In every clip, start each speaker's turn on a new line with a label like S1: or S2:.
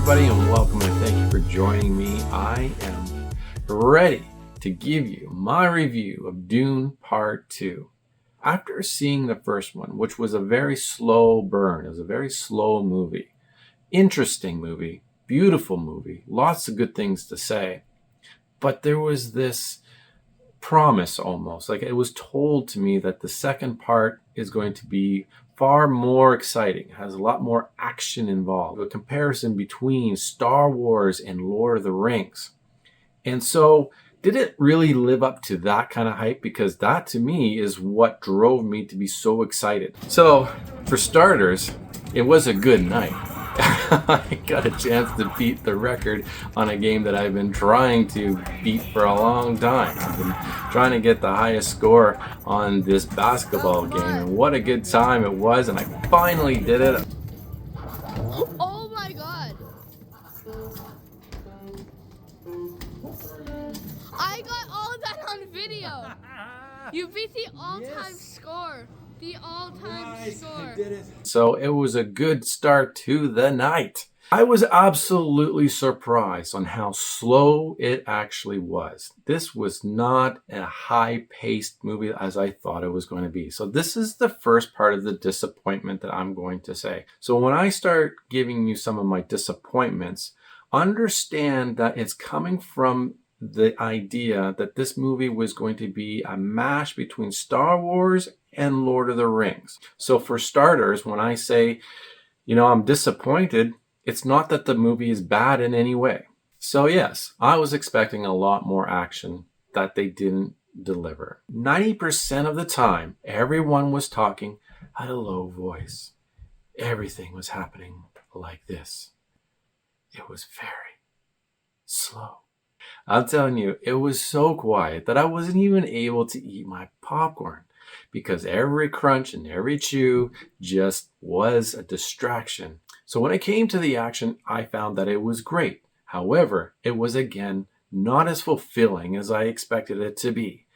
S1: everybody, and welcome, and thank you for joining me. I am ready to give you my review of Dune Part 2. After seeing the first one, which was a very slow burn, it was a very slow movie, interesting movie, beautiful movie, lots of good things to say, but there was this promise almost, like it was told to me that the second part is going to be far more exciting, has a lot more action involved, a comparison between Star Wars and Lord of the Rings. And so did it really live up to that kind of hype? Because that to me is what drove me to be so excited. So for starters, it was a good night. I got a chance to beat the record on a game that I've been trying to beat for a long time. I've been trying to get the highest score on this basketball game, and what a good time it was, and I finally did it.
S2: Oh my god! I got all of that on video! You beat the all-time score! The all-time score!
S1: I did it. So it was a good start to the night. I was absolutely surprised on how slow it actually was. This was not a high-paced movie as I thought it was going to be. So this is the first part of the disappointment that I'm going to say. So when I start giving you some of my disappointments, understand that it's coming from the idea that this movie was going to be a mash between Star Wars and Lord of the Rings. So for starters, when I say, I'm disappointed, it's not that the movie is bad in any way. So yes, I was expecting a lot more action that they didn't deliver. 90% of the time, everyone was talking at a low voice. Everything was happening like this. It was very slow. I'm telling you, it was so quiet that I wasn't even able to eat my popcorn because every crunch and every chew just was a distraction. So when it came to the action, I found that it was great. However, it was again not as fulfilling as I expected it to be.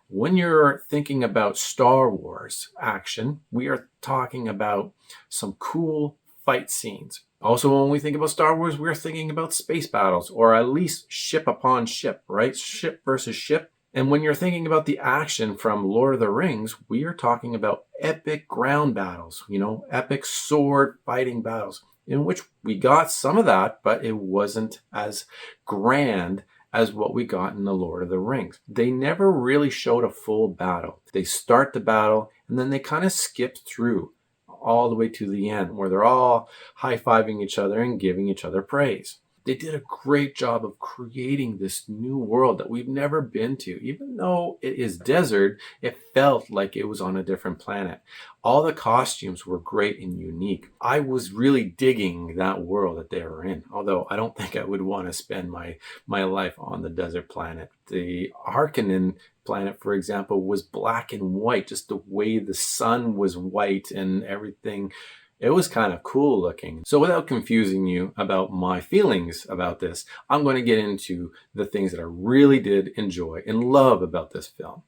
S1: When you're thinking about Star Wars action, we are talking about some cool fight scenes. Also, when we think about Star Wars, we're thinking about space battles, or at least ship upon ship, right? Ship versus ship. And when you're thinking about the action from Lord of the Rings, we are talking about epic ground battles, epic sword fighting battles, in which we got some of that, but it wasn't as grand as what we got in the Lord of the Rings. They never really showed a full battle. They start the battle, and then they kind of skip through all the way to the end where they're all high-fiving each other and giving each other praise. They did a great job of creating this new world that we've never been to. Even though it is desert, it felt like it was on a different planet. All the costumes were great and unique. I was really digging that world that they were in, although I don't think I would want to spend my life on the desert planet. The Harkonnen planet, for example, was black and white, just the way the sun was white and everything. It was kind of cool looking. So without confusing you about my feelings about this, I'm going to get into the things that I really did enjoy and love about this film.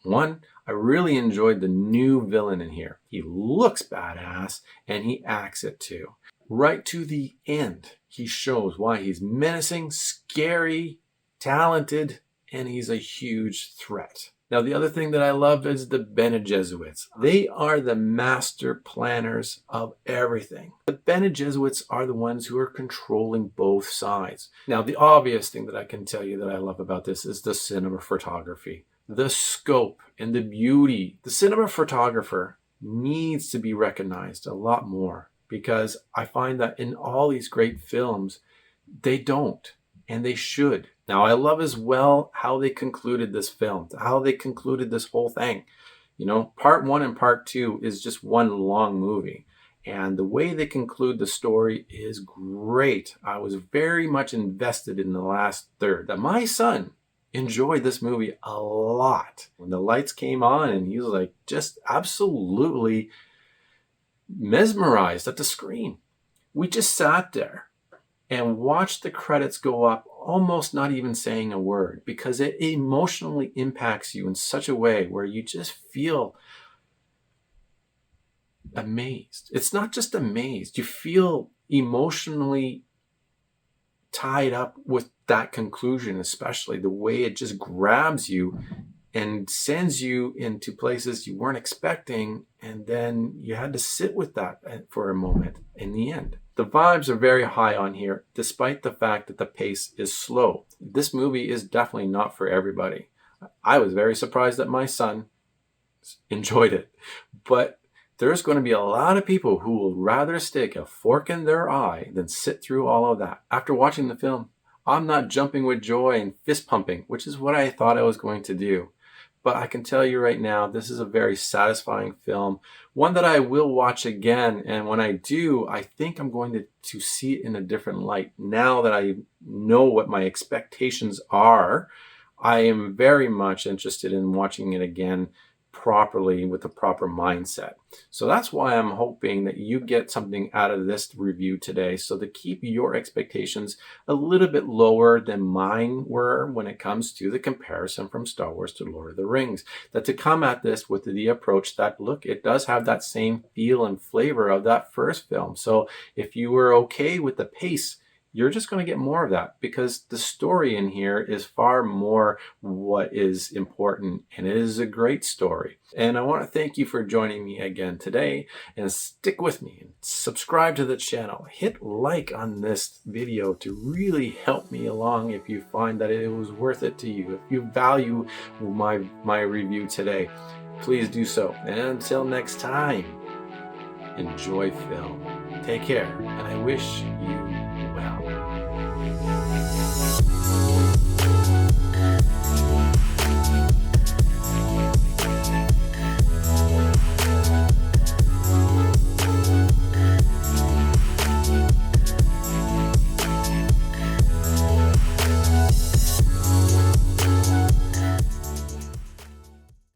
S1: One, I really enjoyed the new villain in here. He looks badass and he acts it too. Right to the end, he shows why he's menacing, scary, talented, and he's a huge threat. Now, the other thing that I love is the Bene Gesserit. They are the master planners of everything. The Bene Gesserit are the ones who are controlling both sides. Now, the obvious thing that I can tell you that I love about this is the cinematography, the scope, and the beauty. The cinematographer needs to be recognized a lot more because I find that in all these great films, they don't, and they should. Now, I love as well how they concluded this film, how they concluded this whole thing. Part 1 and part 2 is just one long movie. And the way they conclude the story is great. I was very much invested in the last third. My son enjoyed this movie a lot. When the lights came on and he was like just absolutely mesmerized at the screen. We just sat there and watched the credits go up, almost not even saying a word, because it emotionally impacts you in such a way where you just feel amazed. It's not just amazed. You feel emotionally tied up with that conclusion, especially the way it just grabs you and sends you into places you weren't expecting, and then you had to sit with that for a moment in the end. The vibes are very high on here, despite the fact that the pace is slow. This movie is definitely not for everybody. I was very surprised that my son enjoyed it, but there's going to be a lot of people who will rather stick a fork in their eye than sit through all of that. After watching the film, I'm not jumping with joy and fist pumping, which is what I thought I was going to do. But I can tell you right now, this is a very satisfying film, one that I will watch again. And when I do, I think I'm going to see it in a different light. Now that I know what my expectations are, I am very much interested in watching it again properly with the proper mindset. So that's why I'm hoping that you get something out of this review today, so to keep your expectations a little bit lower than mine were when it comes to the comparison from Star Wars to Lord of the Rings. That to come at this with the approach that, look, it does have that same feel and flavor of that first film. So if you were okay with the pace, you're just going to get more of that, because the story in here is far more what is important, and it is a great story. And I want to thank you for joining me again today, and stick with me and subscribe to the channel. Hit like on this video to really help me along if you find that it was worth it to you. If you value my review today, please do so. And until next time, enjoy film. Take care, and I wish you